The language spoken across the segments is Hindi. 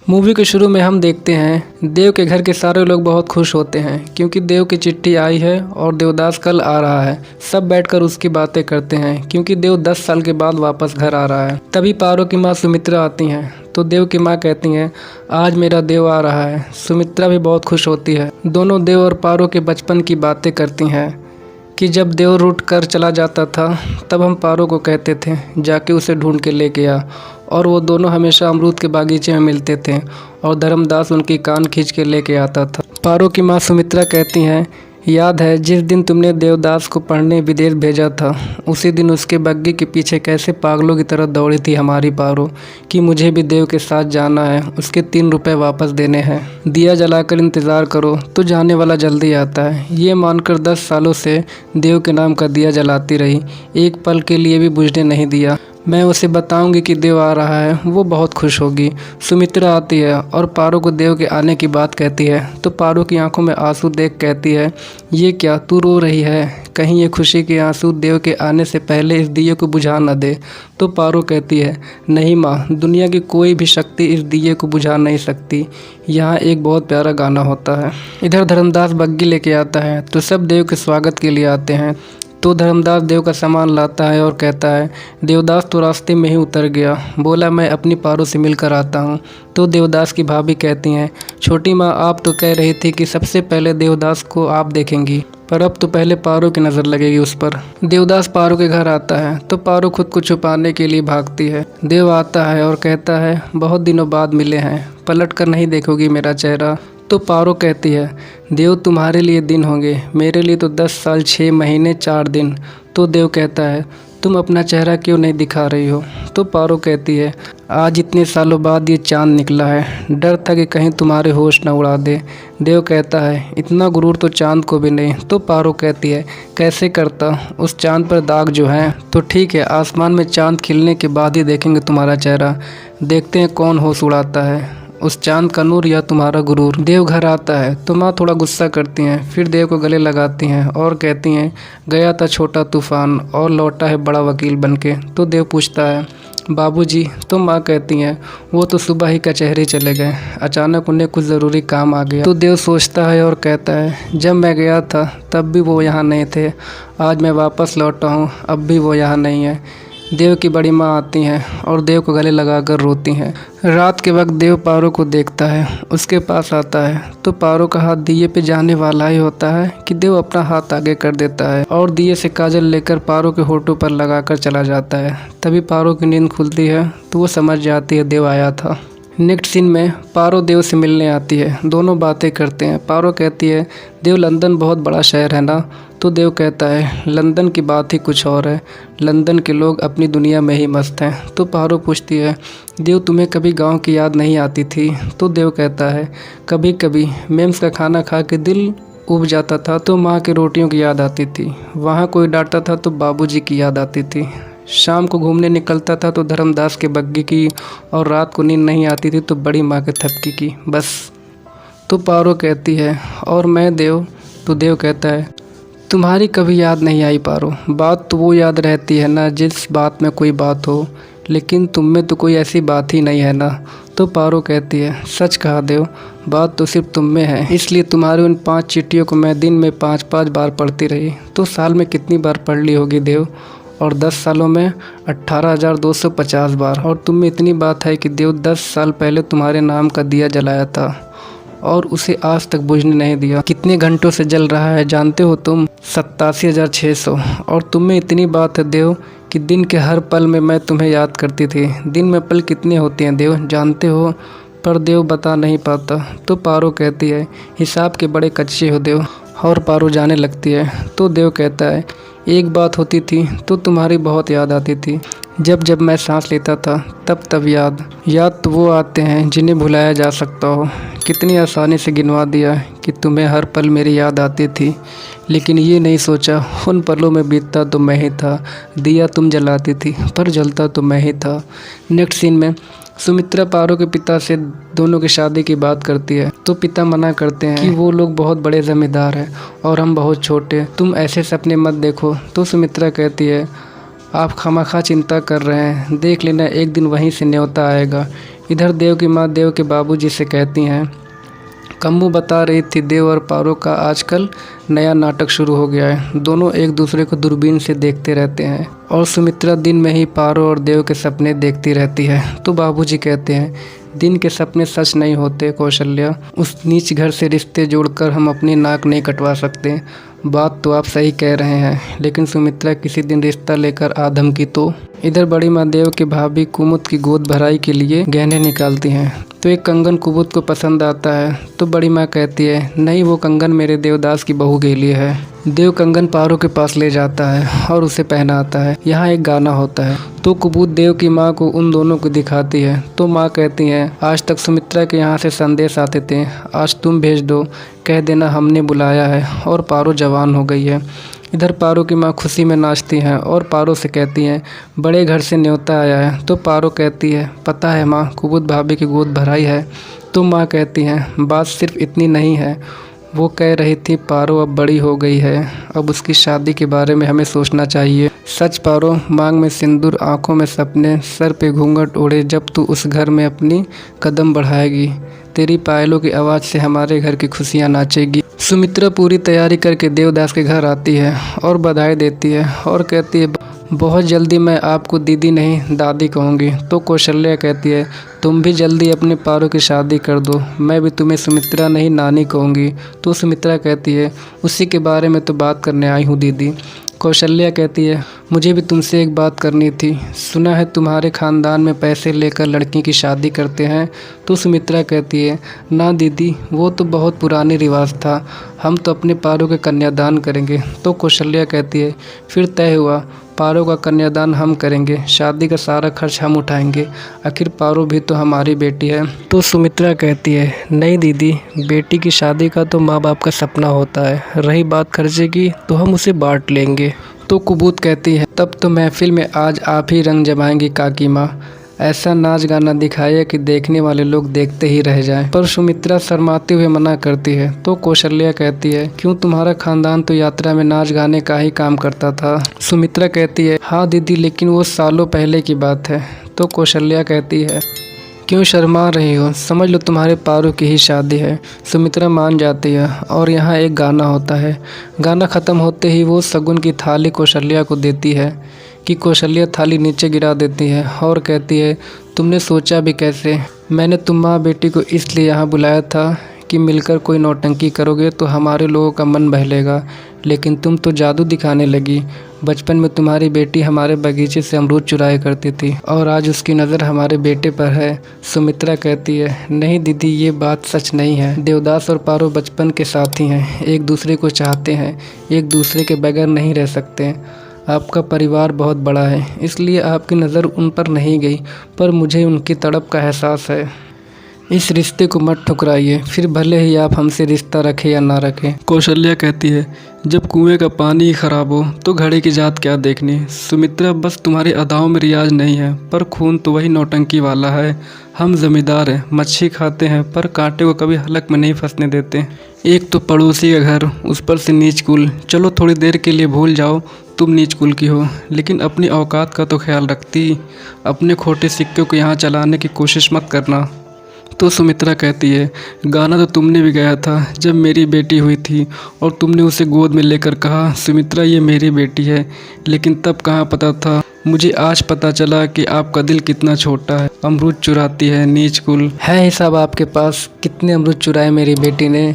मूवी के शुरू में हम देखते हैं देव के घर के सारे लोग बहुत खुश होते हैं क्योंकि देव की चिट्ठी आई है और देवदास कल आ रहा है। सब बैठकर उसकी बातें करते हैं क्योंकि देव 10 साल के बाद वापस घर आ रहा है। तभी पारो की माँ सुमित्रा आती हैं तो देव की माँ कहती हैं, आज मेरा देव आ रहा है। सुमित्रा भी बहुत खुश होती है। दोनों देव और पारो के बचपन की बातें करती हैं कि जब देव रूठ कर चला जाता था तब हम पारो को कहते थे जाके उसे ढूंढ के लेके आ, और वो दोनों हमेशा अमरूद के बागीचे में मिलते थे और धर्मदास उनकी कान खींच के लेके आता था। पारो की माँ सुमित्रा कहती हैं, याद है जिस दिन तुमने देवदास को पढ़ने विदेश भेजा था, उसी दिन उसके बग्गी के पीछे कैसे पागलों की तरह दौड़ी थी हमारी पारो कि मुझे भी देव के साथ जाना है, उसके 3 रुपए वापस देने हैं, दिया जलाकर इंतज़ार करो तो जाने वाला जल्दी आता है। ये मानकर 10 सालों से देव के नाम का दिया जलाती रही, एक पल के लिए भी बुझने नहीं दिया। मैं उसे बताऊंगी कि देव आ रहा है, वो बहुत खुश होगी। सुमित्रा आती है और पारो को देव के आने की बात कहती है तो पारो की आंखों में आंसू देख कहती है, ये क्या तू रो रही है, कहीं ये खुशी के आंसू देव के आने से पहले इस दिए को बुझा न दे। तो पारो कहती है, नहीं माँ, दुनिया की कोई भी शक्ति इस दिए को बुझा नहीं सकती। यहाँ एक बहुत प्यारा गाना होता है। इधर धर्मदास बग्गी लेके आता है तो सब देव के स्वागत के लिए आते हैं। तो धर्मदास देव का सामान लाता है और कहता है, देवदास तो रास्ते में ही उतर गया, बोला मैं अपनी पारो से मिलकर आता हूँ। तो देवदास की भाभी कहती हैं, छोटी माँ आप तो कह रही थी कि सबसे पहले देवदास को आप देखेंगी, पर अब तो पहले पारो की नज़र लगेगी उस पर। देवदास पारो के घर आता है तो पारो खुद को छुपाने के लिए भागती है। देव आता है और कहता है, बहुत दिनों बाद मिले हैं, पलट कर नहीं देखोगी मेरा चेहरा। तो पारो कहती है, देव तुम्हारे लिए दिन होंगे, मेरे लिए तो 10 साल 6 महीने 4 दिन। तो देव कहता है, तुम अपना चेहरा क्यों नहीं दिखा रही हो। तो पारो कहती है, आज इतने सालों बाद ये चांद निकला है, डर था कि कहीं तुम्हारे होश न उड़ा दे। देव कहता है, इतना गुरूर तो चांद को भी नहीं। तो पारो कहती है, कैसे करता, उस चांद पर दाग जो है। तो ठीक है, आसमान में चांद खिलने के बाद ही देखेंगे तुम्हारा चेहरा, देखते हैं कौन होश उड़ाता है, उस चांद का नूर या तुम्हारा गुरूर। देव घर आता है तो माँ थोड़ा गुस्सा करती हैं, फिर देव को गले लगाती हैं और कहती हैं, गया था छोटा तूफान और लौटा है बड़ा वकील बनके। तो देव पूछता है, बाबूजी। तो माँ कहती हैं, वो तो सुबह ही कचहरी चले गए, अचानक उन्हें कुछ ज़रूरी काम आ गया। तो देव सोचता है और कहता है, जब मैं गया था तब भी वो यहाँ नहीं थे, आज मैं वापस लौटा हूँ, अब भी वो यहाँ नहीं है। देव की बड़ी माँ आती हैं और देव को गले लगाकर रोती हैं। रात के वक्त देव पारो को देखता है, उसके पास आता है तो पारो का हाथ दिए पे जाने वाला ही होता है कि देव अपना हाथ आगे कर देता है और दिए से काजल लेकर पारो के होठों पर लगाकर चला जाता है। तभी पारो की नींद खुलती है तो वो समझ जाती है देव आया था। नेक्स्ट सीन में पारो देव से मिलने आती है, दोनों बातें करते हैं। पारो कहती है, देव लंदन बहुत बड़ा शहर है ना। तो देव कहता है, लंदन की बात ही कुछ और है, लंदन के लोग अपनी दुनिया में ही मस्त हैं। तो पारो पूछती है, देव तुम्हें कभी गांव की याद नहीं आती थी। तो देव कहता है, कभी कभी मेम्स का खाना खा के दिल उब जाता था तो माँ की रोटियों की याद आती थी, वहाँ कोई डांटता था तो बाबूजी की याद आती थी, शाम को घूमने निकलता था तो धर्मदास के बग्गी की, और रात को नींद नहीं आती थी तो बड़ी माँ के थपकी की, बस। तो पारो कहती है, और मैं देव। तो देव कहता है, तुम्हारी कभी याद नहीं आई पारो, बात तो वो याद रहती है ना जिस बात में कोई बात हो, लेकिन तुम में तो कोई ऐसी बात ही नहीं है ना। तो पारो कहती है, सच कहा देव, बात तो सिर्फ तुम में है, इसलिए तुम्हारी उन 5 चिट्ठियों को मैं दिन में 5-5 बार पढ़ती रही। तो साल में कितनी बार पढ़ ली होगी देव, और 10 सालों में 18,250 बार। और तुम में इतनी बात है कि देव 10 साल पहले तुम्हारे नाम का दिया जलाया था और उसे आज तक बुझने नहीं दिया। कितने घंटों से जल रहा है जानते हो तुम? 87,600। और तुम में इतनी बात है देव कि दिन के हर पल में मैं तुम्हें याद करती थी। दिन में पल कितने होते हैं देव जानते हो? पर देव बता नहीं पाता। तो पारो कहती है, हिसाब के बड़े कच्चे हो देव। और पारो जाने लगती है तो देव कहता है, एक बात होती थी तो तुम्हारी बहुत याद आती थी, जब जब मैं सांस लेता था तब तब याद तो वो आते हैं जिन्हें भुलाया जा सकता हो। कितनी आसानी से गिनवा दिया कि तुम्हें हर पल मेरी याद आती थी, लेकिन ये नहीं सोचा उन पलों में बीतता तो मैं ही था, दिया तुम जलाती थी पर जलता तो मैं ही था। नेक्स्ट सीन में सुमित्रा पारो के पिता से दोनों की शादी की बात करती है तो पिता मना करते हैं कि वो लोग बहुत बड़े जमींदार हैं और हम बहुत छोटे, तुम ऐसे सपने मत देखो। तो सुमित्रा कहती है, आप खामखा चिंता कर रहे हैं, देख लेना एक दिन वहीं से न्योता आएगा, इधर देव की माँ देव के बाबूजी से कहती हैं, कम्मू बता रही थी देव और पारो का आजकल नया नाटक शुरू हो गया है। दोनों एक दूसरे को दूरबीन से देखते रहते हैं और सुमित्रा दिन में ही पारो और देव के सपने देखती रहती है। तो बाबूजी कहते हैं, दिन के सपने सच नहीं होते कौशल्या, उस नीच घर से रिश्ते जोड़कर हम अपनी नाक नहीं कटवा सकते। बात तो आप सही कह रहे हैं, लेकिन सुमित्रा किसी दिन रिश्ता लेकर आ धमकी तो। इधर बड़ी माँ देव की भाभी कुमुद की गोद भराई के लिए गहने निकालती हैं, तो एक कंगन कुमुद को पसंद आता है। तो बड़ी माँ कहती है, नहीं वो कंगन मेरे देवदास की बहू के लिए है। देव कंगन पारो के पास ले जाता है और उसे पहनाता है। यहाँ एक गाना होता है, तो कुमुद देव की माँ को उन दोनों को दिखाती है। तो माँ कहती है, आज तक सुमित्रा के यहाँ से संदेश आते थे, आज तुम भेज दो, कह देना हमने बुलाया है और पारो जवान हो गई है। इधर पारो की माँ खुशी में नाचती हैं और पारो से कहती हैं, बड़े घर से न्योता आया है। तो पारो कहती है, पता है माँ, कुमुद भाभी की गोद भराई है। तो माँ कहती हैं, बात सिर्फ इतनी नहीं है, वो कह रही थी पारो अब बड़ी हो गई है, अब उसकी शादी के बारे में हमें सोचना चाहिए। सच पारो, मांग में सिंदूर, आंखों में सपने, सर पे घूंघट ओढ़े जब तू उस घर में अपनी कदम बढ़ाएगी, तेरी पायलों की आवाज़ से हमारे घर की खुशियाँ नाचेगी। सुमित्रा पूरी तैयारी करके देवदास के घर आती है और बधाई देती है और कहती है, बहुत जल्दी मैं आपको दीदी नहीं दादी कहूँगी। तो कौशल्या कहती है, तुम भी जल्दी अपने पारो की शादी कर दो, मैं भी तुम्हें सुमित्रा नहीं नानी कहूँगी। तो सुमित्रा कहती है, उसी के बारे में तो बात करने आई हूँ दीदी। कौशल्या कहती है, मुझे भी तुमसे एक बात करनी थी, सुना है तुम्हारे ख़ानदान में पैसे लेकर लड़की की शादी करते हैं। तो सुमित्रा कहती है, ना दीदी, वो तो बहुत पुरानी रिवाज था, हम तो अपने पारो के कन्यादान करेंगे। तो कौशल्या कहती है, फिर तय हुआ, पारो का कन्यादान हम करेंगे, शादी का सारा खर्च हम उठाएंगे, आखिर पारो भी तो हमारी बेटी है। तो सुमित्रा कहती है, नहीं दीदी, बेटी की शादी का तो माँ बाप का सपना होता है, रही बात खर्चे की तो हम उसे बांट लेंगे। तो कुमुद कहती है, तब तो महफिल में आज आप ही रंग जमाएंगी काकी माँ, ऐसा नाच गाना दिखाइए कि देखने वाले लोग देखते ही रह जाएं। पर सुमित्रा शर्माते हुए मना करती है। तो कौशल्या कहती है, क्यों, तुम्हारा खानदान तो यात्रा में नाच गाने का ही काम करता था। सुमित्रा कहती है, हाँ दीदी, लेकिन वो सालों पहले की बात है। तो कौशल्या कहती है, क्यों शर्मा रही हो, समझ लो तुम्हारे पारो की ही शादी है। सुमित्रा मान जाती है और यहाँ एक गाना होता है। गाना ख़त्म होते ही वो शगुन की थाली कौशल्या को देती है कि कौशल्या थाली नीचे गिरा देती है और कहती है, तुमने सोचा भी कैसे, मैंने तुम माँ बेटी को इसलिए यहाँ बुलाया था कि मिलकर कोई नौटंकी करोगे तो हमारे लोगों का मन बहलेगा, लेकिन तुम तो जादू दिखाने लगी। बचपन में तुम्हारी बेटी हमारे बगीचे से अमरूद चुराया करती थी और आज उसकी नज़र हमारे बेटे पर है। सुमित्रा कहती है, नहीं दीदी, ये बात सच नहीं है, देवदास और पारो बचपन के साथी हैं, एक दूसरे को चाहते हैं, एक दूसरे के बगैर नहीं रह सकते। आपका परिवार बहुत बड़ा है, इसलिए आपकी नज़र उन पर नहीं गई, पर मुझे उनकी तड़प का एहसास है। इस रिश्ते को मत ठुकराइए, फिर भले ही आप हमसे रिश्ता रखें या ना रखें। कौशल्या कहती है, जब कुएं का पानी ही खराब हो तो घड़े की जात क्या देखनी। सुमित्रा, बस तुम्हारी अदाओं में रियाज नहीं है, पर खून तो वही नौटंकी वाला है। हम जमींदार हैं, मच्छी खाते हैं, पर कांटे को कभी हलक में नहीं फंसने देते। एक तो पड़ोसी का घर, उस पर से नीच कुल, चलो थोड़ी देर के लिए भूल जाओ तुम नीच कुल की हो, लेकिन अपनी औकात का तो ख्याल रखती। अपने खोटे सिक्के को यहाँ चलाने की कोशिश मत करना। तो सुमित्रा कहती है, गाना तो तुमने भी गाया था जब मेरी बेटी हुई थी और तुमने उसे गोद में लेकर कहा, सुमित्रा ये मेरी बेटी है, लेकिन तब कहाँ पता था। मुझे आज पता चला कि आपका दिल कितना छोटा है, अमरूद चुराती है नीच कुल। है हिसाब आपके पास कितने अमरूद चुराए मेरी बेटी ने?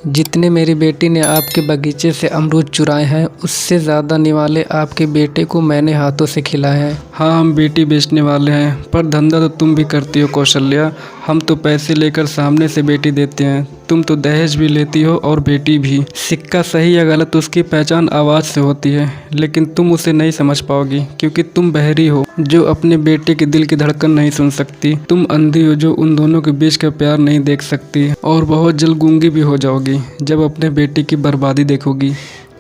जितने मेरी बेटी ने आपके बगीचे से अमरूद चुराए हैं, उससे ज़्यादा निवाले आपके बेटे को मैंने हाथों से खिलाए हैं। हाँ, हम बेटी बेचने वाले हैं, पर धंधा तो तुम भी करती हो कौशल्या। हम तो पैसे लेकर सामने से बेटी देते हैं, तुम तो दहेज भी लेती हो और बेटी भी। सिक्का सही या गलत उसकी पहचान आवाज़ से होती है, लेकिन तुम उसे नहीं समझ पाओगी क्योंकि तुम बहरी हो जो अपने बेटे के दिल की धड़कन नहीं सुन सकती। तुम अंधी हो जो उन दोनों के बीच का प्यार नहीं देख सकती, और बहुत जल्द गूंगी भी हो जाओगी जब अपने बेटे की बर्बादी देखोगी।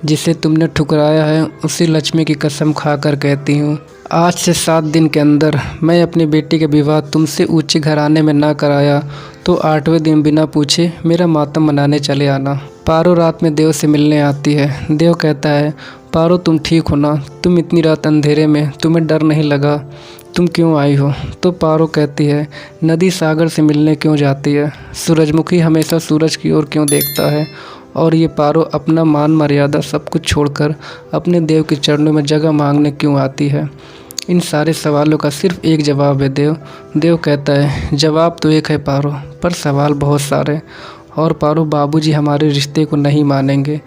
जिसे तुमने ठुकराया है उसी लक्ष्मी की कसम खाकर कहती हूँ, आज से 7 दिन के अंदर मैं अपनी बेटी का विवाह तुमसे ऊंचे घराने में ना कराया तो 8वें दिन बिना पूछे मेरा मातम मनाने चले आना। पारो रात में देव से मिलने आती है। देव कहता है, पारो तुम ठीक हो ना? तुम इतनी रात अंधेरे में, तुम्हें डर नहीं लगा? तुम क्यों आई हो? तो पारो कहती है, नदी सागर से मिलने क्यों जाती है? सूरजमुखी हमेशा सूरज की ओर क्यों देखता है? और ये पारो अपना मान मर्यादा सब कुछ छोड़कर अपने देव के चरणों में जगह मांगने क्यों आती है? इन सारे सवालों का सिर्फ एक जवाब है देव। देव कहता है, जवाब तो एक है पारो, पर सवाल बहुत सारे। और पारो, बाबूजी हमारे रिश्ते को नहीं मानेंगे।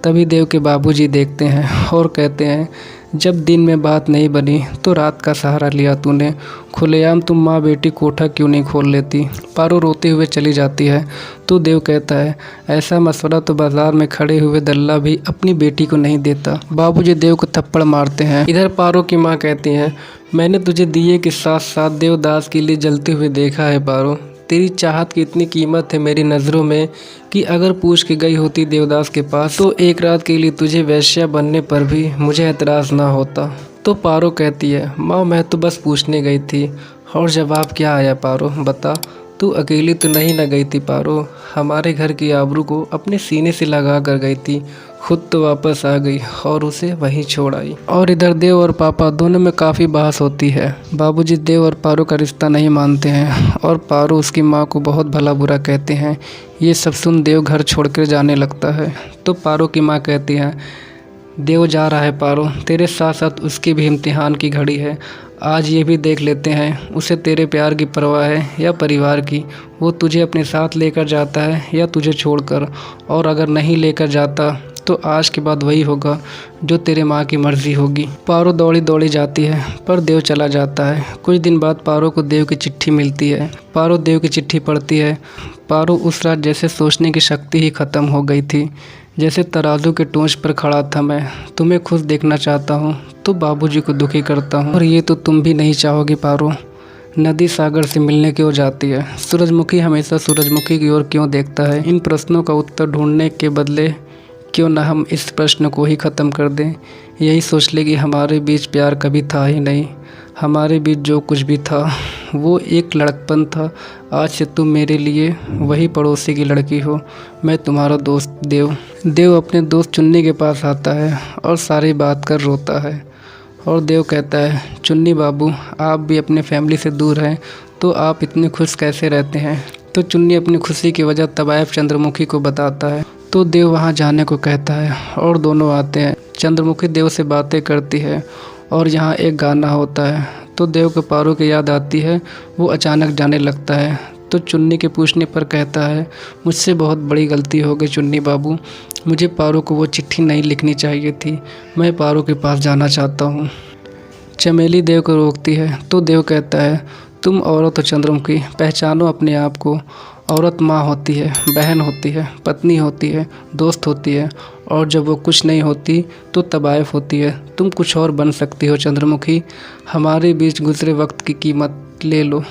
तभी देव के बाबूजी देखते हैं और कहते हैं, जब दिन में बात नहीं बनी तो रात का सहारा लिया तूने। खुलेआम तुम माँ बेटी कोठा क्यों नहीं खोल लेती? पारो रोते हुए चली जाती है। तो देव कहता है, ऐसा मशवरा तो बाजार में खड़े हुए दल्ला भी अपनी बेटी को नहीं देता। बाबूजी देव को थप्पड़ मारते हैं। इधर पारो की माँ कहती हैं, मैंने तुझे दिए के साथ साथ देवदास के लिए जलते हुए देखा है पारो। तेरी चाहत की इतनी कीमत है मेरी नज़रों में कि अगर पूछ के गई होती देवदास के पास तो एक रात के लिए तुझे वैश्या बनने पर भी मुझे एतराज़ ना होता। तो पारो कहती है, माँ मैं तो बस पूछने गई थी। और जवाब क्या आया पारो, बता। तू अकेली तो नहीं न गई थी पारो, हमारे घर की आबरू को अपने सीने से लगा कर गई थी। खुद तो वापस आ गई और उसे वहीं छोड़ आई। और इधर देव और पापा दोनों में काफ़ी बहस होती है। बाबूजी देव और पारो का रिश्ता नहीं मानते हैं और पारो उसकी माँ को बहुत भला बुरा कहते हैं। ये सब सुन देव घर छोड़कर जाने लगता है। तो पारो की माँ कहती है, देव जा रहा है पारो, तेरे साथ साथ उसकी भी इम्तिहान की घड़ी है। आज ये भी देख लेते हैं उसे तेरे प्यार की परवाह है या परिवार की। वो तुझे अपने साथ लेकर जाता है या तुझे छोड़कर। और अगर नहीं लेकर जाता तो आज के बाद वही होगा जो तेरे माँ की मर्ज़ी होगी। पारो दौड़ी दौड़ी जाती है पर देव चला जाता है। कुछ दिन बाद पारो को देव की चिट्ठी मिलती है। पारो देव की चिट्ठी पढ़ती है। पारो उस रात जैसे सोचने की शक्ति ही ख़त्म हो गई थी। जैसे तराजू के टोंच पर खड़ा था मैं। तुम्हें खुश देखना चाहता हूँ तो बाबूजी को दुखी करता हूँ, और ये तो तुम भी नहीं चाहोगे पारो। नदी सागर से मिलने क्यों जाती है? सूरजमुखी हमेशा सूरजमुखी की ओर क्यों देखता है? इन प्रश्नों का उत्तर ढूंढने के बदले क्यों ना हम इस प्रश्न को ही ख़त्म कर दें। यही सोच ले कि हमारे बीच प्यार कभी था ही नहीं। हमारे बीच जो कुछ भी था वो एक लड़कपन था। आज से तुम मेरे लिए वही पड़ोसी की लड़की हो। मैं तुम्हारा दोस्त देव। देव अपने दोस्त चुन्नी के पास आता है और सारी बात कर रोता है। और देव कहता है, चुन्नी बाबू आप भी अपने फैमिली से दूर हैं तो आप इतने खुश कैसे रहते हैं? तो चुन्नी अपनी खुशी की वजह तबायफ चंद्रमुखी को बताता है। तो देव वहाँ जाने को कहता है और दोनों आते हैं। चंद्रमुखी देव से बातें करती है और यहाँ एक गाना होता है। तो देव को पारो की याद आती है। वो अचानक जाने लगता है। तो चुन्नी के पूछने पर कहता है, मुझसे बहुत बड़ी गलती हो गई चुन्नी बाबू। मुझे पारो को वो चिट्ठी नहीं लिखनी चाहिए थी। मैं पारो के पास जाना चाहता हूँ। चमेली देव को रोकती है। तो देव कहता है, तुम औरत हो चंद्रमुखी, पहचानो अपने आप को। औरत माँ होती है, बहन होती है, पत्नी होती है, दोस्त होती है, और जब वो कुछ नहीं होती तो तबायफ होती है। तुम कुछ और बन सकती हो चंद्रमुखी। हमारे बीच गुजरे वक्त की कीमत ले लो।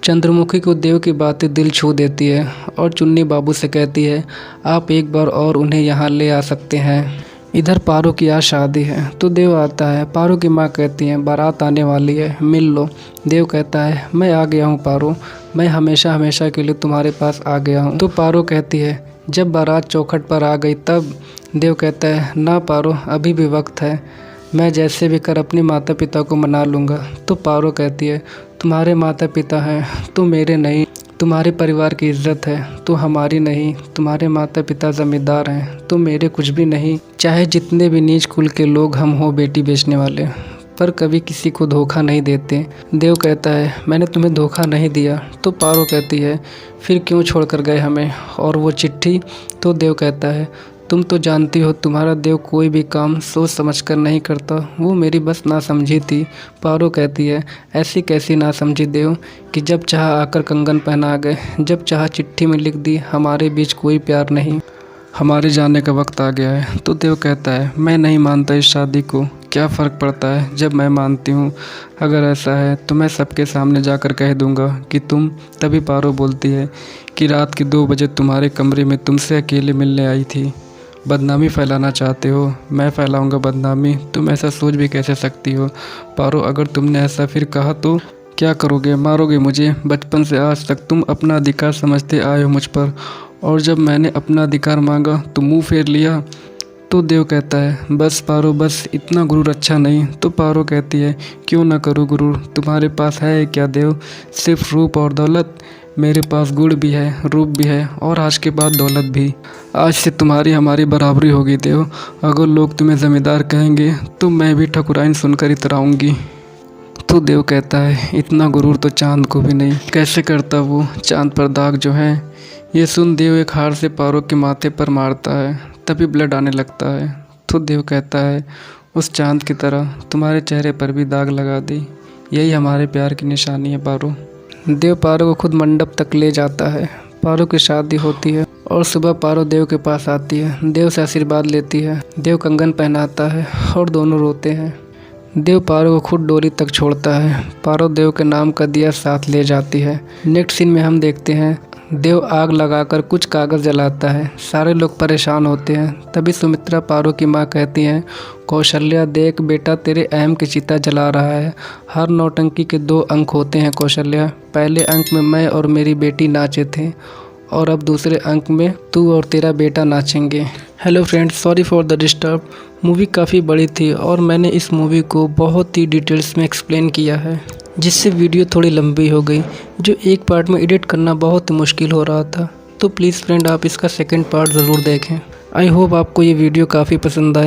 चंद्रमुखी को देव की बातें दिल छू देती है और चुन्नी बाबू से कहती है, आप एक बार और उन्हें यहाँ ले आ सकते हैं। इधर पारो की आज शादी है तो देव आता है। पारो की माँ कहती है, बारात आने वाली है, मिल लो। देव कहता है, मैं आ गया हूँ पारो, मैं हमेशा हमेशा के लिए तुम्हारे पास आ गया हूँ। तो पारो कहती है, जब बारात चौखट पर आ गई तब? देव कहता है, ना पारो, अभी भी वक्त है, मैं जैसे भी कर अपने माता पिता को मना लूँगा। तो पारो कहती है, तुम्हारे माता पिता हैं तो मेरे नहीं। तुम्हारे परिवार की इज्जत है तो हमारी नहीं। तुम्हारे माता पिता ज़मींदार हैं तो मेरे कुछ भी नहीं। चाहे जितने भी नीच कुल के लोग हम हो बेटी बेचने वाले, पर कभी किसी को धोखा नहीं देते। देव कहता है, मैंने तुम्हें धोखा नहीं दिया। तो पारो कहती है, फिर क्यों छोड़कर गए हमें? और वो चिट्ठी? तो देव कहता है, तुम तो जानती हो तुम्हारा देव कोई भी काम सोच समझकर नहीं करता। वो मेरी बस ना समझी थी। पारो कहती है, ऐसी कैसी ना समझी देव कि जब चाह आकर कंगन पहना गए, जब चाह चिट्ठी में लिख दी हमारे बीच कोई प्यार नहीं, हमारे जाने का वक्त आ गया है। तो देव कहता है, मैं नहीं मानता इस शादी को। क्या फ़र्क पड़ता है जब मैं मानती हूँ? अगर ऐसा है तो मैं सबके सामने जाकर कह दूँगा कि तुम। तभी पारो बोलती है कि रात के 2 बजे तुम्हारे कमरे में तुमसे अकेले मिलने आई थी। बदनामी फैलाना चाहते हो? मैं फैलाऊंगा बदनामी? तुम ऐसा सोच भी कैसे सकती हो? पारो, अगर तुमने ऐसा फिर कहा तो क्या करोगे? मारोगे मुझे? बचपन से आज तक तुम अपना अधिकार समझते आए हो मुझ पर, और जब मैंने अपना अधिकार मांगा तो मुंह फेर लिया। तो देव कहता है बस पारो बस, इतना गुरूर अच्छा नहीं। तो पारो कहती है क्यों ना करूँ गुरूर, तुम्हारे पास है क्या देव, सिर्फ रूप और दौलत? मेरे पास गुण भी है, रूप भी है और आज के बाद दौलत भी। आज से तुम्हारी हमारी बराबरी होगी देव। अगर लोग तुम्हें ज़मींदार कहेंगे तो मैं भी ठकुराइन सुनकर इतराऊंगी। तो देव कहता है इतना गुरूर तो चांद को भी नहीं, कैसे करता वो चांद पर दाग जो है। ये सुन देव एक हार से पारो के माथे पर मारता है, तभी ब्लड आने लगता है। तो देव कहता है उस चांद की तरह तुम्हारे चेहरे पर भी दाग लगा दी, यही हमारे प्यार की निशानी है पारो। देव पारो को खुद मंडप तक ले जाता है। पारो की शादी होती है और सुबह पारो देव के पास आती है, देव से आशीर्वाद लेती है। देव कंगन पहनाता है और दोनों रोते हैं। देव पारो को खुद डोली तक छोड़ता है। पारो देव के नाम का दिया साथ ले जाती है। नेक्स्ट सीन में हम देखते हैं देव आग लगाकर कुछ कागज़ जलाता है। सारे लोग परेशान होते हैं। तभी सुमित्रा पारो की माँ कहती हैं कौशल्या देख बेटा तेरे अहम की चिता जला रहा है। हर नौटंकी के 2 अंक होते हैं कौशल्या। पहले अंक में मैं और मेरी बेटी नाचे थे और अब दूसरे अंक में तू और तेरा बेटा नाचेंगे। Hello friends, sorry for the disturb. Movie काफ़ी बड़ी थी और मैंने इस मूवी को बहुत ही डिटेल्स में एक्सप्लेन किया है, जिससे वीडियो थोड़ी लंबी हो गई, जो एक पार्ट में एडिट करना बहुत मुश्किल हो रहा था। तो प्लीज़ फ्रेंड आप इसका सेकंड पार्ट ज़रूर देखें। आई होप आपको ये वीडियो काफ़ी पसंद आए।